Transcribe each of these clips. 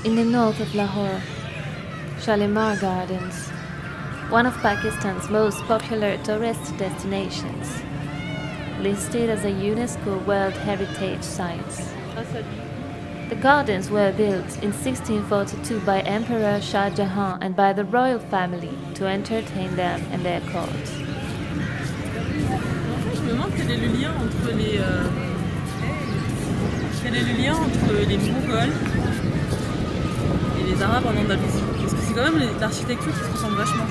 In the north of Lahore, Shalimar Gardens, one of Pakistan's most popular tourist destinations, listed as a UNESCO World Heritage Site. The gardens were built in 1642 by Emperor Shah Jahan and by the royal family to entertain them and their court. Je me demande quel est le lien entre les Mughals et les Arabes en Andalousie. Parce que c'est quand même l'architecture qui se ressemble vachement.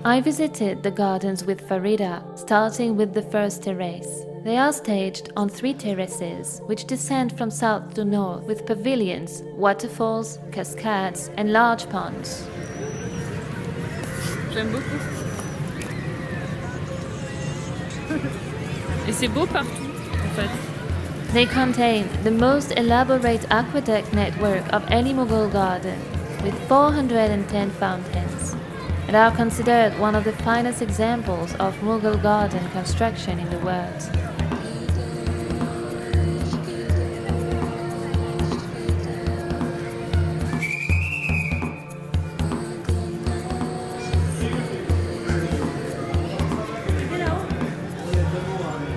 I visited the gardens with Farida, starting with the first terrace. They are staged on 3 terraces, which descend from south to north, with pavilions, waterfalls, cascades, and large ponds. J'aime beaucoup. Et c'est beau partout, en fait. They contain the most elaborate aqueduct network of any Mughal garden, with 410 fountains, and are considered one of the finest examples of Mughal garden construction in the world.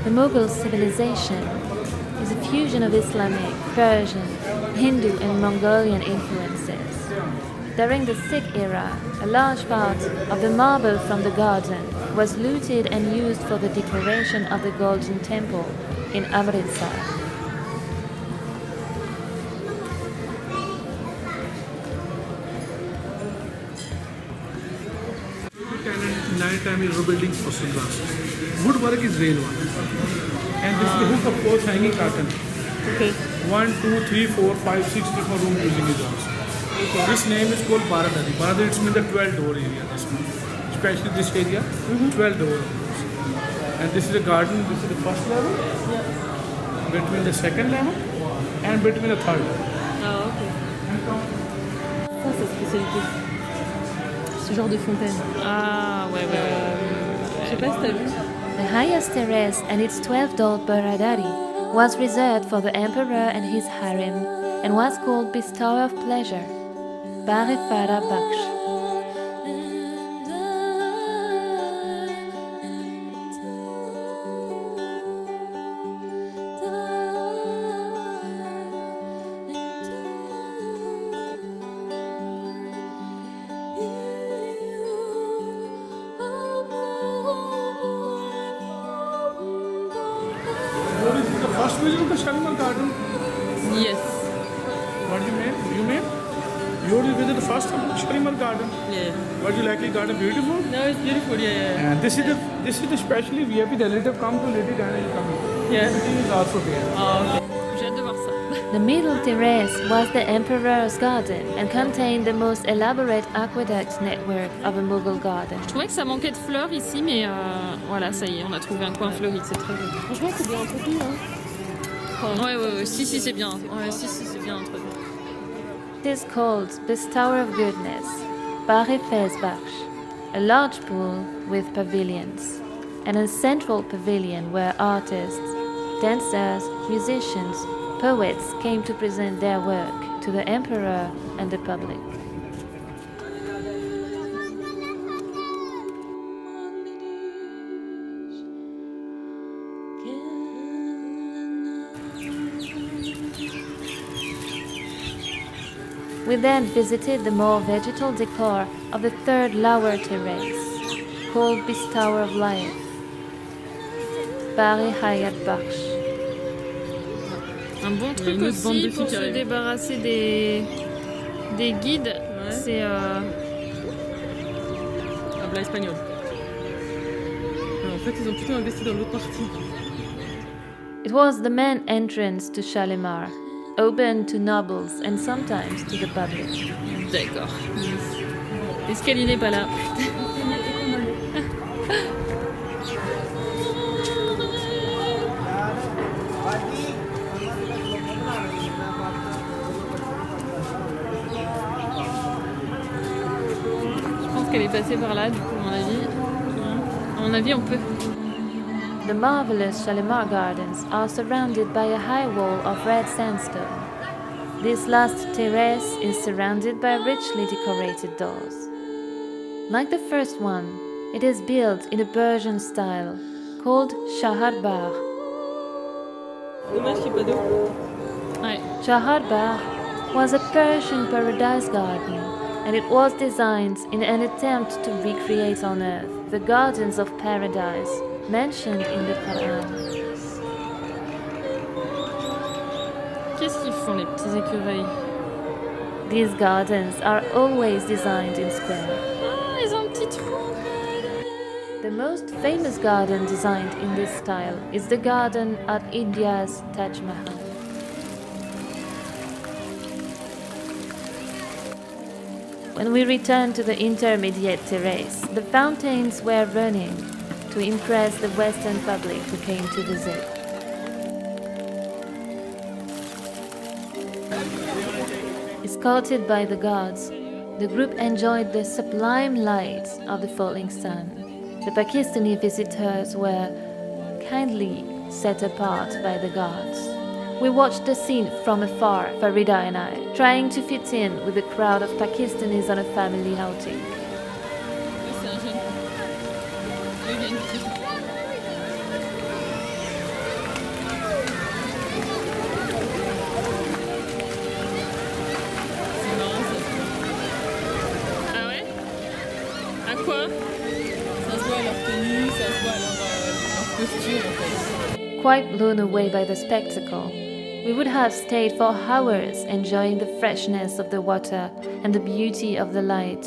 The Mughal civilization is a fusion of Islamic, Persian, Hindu and Mongolian influences. During the Sikh era, a large part of the marble from the garden was looted and used for the decoration of the Golden Temple in Amritsar. Night time is rebuilding fossil glass. Woodwork is real one. And this is the hook of course hanging curtain. Okay. 1, 2, 3, 4, 5, 6 different rooms using it also. So this name is called Baradari. Baradari means the 12 door area, this one. Especially this area, 12 door. And this is a garden, this is the first level, between the second level and between the third level. Ah, ok. Ça, c'est spécialité. Ce genre de fontaine. Ah, ouais. Je sais pas si t'as vu. The highest terrace and its 12-door Baradari was reserved for the emperor and his harem and was called Bestower of Pleasure, Barifara Baksh. First visit of the Shalimar Garden. Yes. What you made? You made? You already visited the first Shalimar Garden. Yeah. What you like the garden? Beautiful. No, it's beautiful, yeah. And this is the specially VIP relative come to Lady Diana is coming. Yeah. Everything is also there. Ah, ok. J'ai hâte de voir ça. The middle terrace was the emperor's garden and contained the most elaborate aqueduct network of a Mughal garden. Je trouvais que ça manquait de fleurs ici, mais voilà, ça y est, on a trouvé un coin fleuri, c'est très joli. Franchement, c'est bien entretenu, hein. Ouais, si, c'est bien. Ouais, si, c'est bien entretenu. It is called Bestower of Goodness, Bari Fez Baksh, a large pool with pavilions, and a central pavilion where artists, dancers, musicians, poets came to present their work to the emperor and the public. We then visited the more vegetal decor of the third lower terrace, called Bestower of Life, Bari Hayat Baksh. Un bon truc aussi pour se débarrasser des guides, c'est habla espagnol. En fait, ils ont plutôt investi dans l'autre partie. It was the main entrance to Shalimar, open to nobles and sometimes to the public. D'accord. Est-ce qu'elle n'est pas là? Je pense qu'elle est passée par là, du coup, à mon avis. À mon avis, on peut. The marvelous Shalimar Gardens are surrounded by a high wall of red sandstone. This last terrace is surrounded by richly decorated doors. Like the first one, it is built in a Persian style called Shahar Bagh. Dommage qu'il n'y ait pas d'eau. Ouais. Shahar Bagh was a Persian paradise garden, and it was designed in an attempt to recreate on earth the gardens of paradise mentioned in the Quran. Qu'est-ce qu'ils font les petits écureuils? These gardens are always designed in square. Ah, ils ont un petit trou. The most famous garden designed in this style is the garden at India's Taj Mahal. When we returned to the intermediate terrace, the fountains were running to impress the Western public who came to visit. Escorted by the guards, the group enjoyed the sublime lights of the falling sun. The Pakistani visitors were kindly set apart by the guards. We watched the scene from afar, Farida and I, trying to fit in with the crowd of Pakistanis on a family outing. C'est un jeune. Oui, il y a une petite. C'est marrant ça. Ah ouais? À quoi? Ça se voit à leur tenue, ça se voit à leur posture en fait. Quite blown away by the spectacle, we would have stayed for hours enjoying the freshness of the water and the beauty of the light,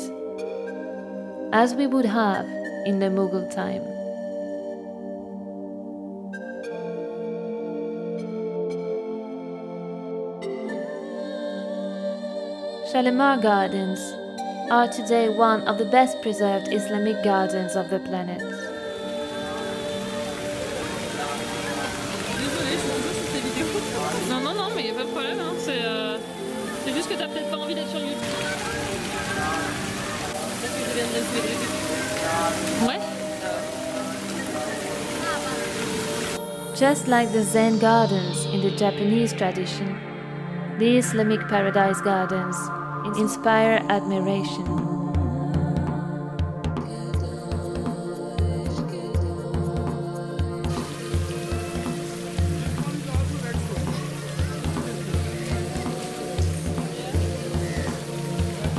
as we would have in the Mughal time. Shalimar Gardens are today one of the best preserved Islamic gardens of the planet. Désolée, je suis toujours sur tes vidéos. Non, non, non, mais y a pas de problème. Hein. C'est juste que t'as peut-être pas envie d'être sur YouTube. Parce que je viens de me souhaiter. Ouais. Just like the Zen gardens in the Japanese tradition, the Islamic paradise gardens inspire admiration.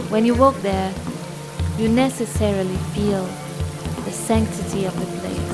When you walk there, you necessarily feel the sanctity of the place.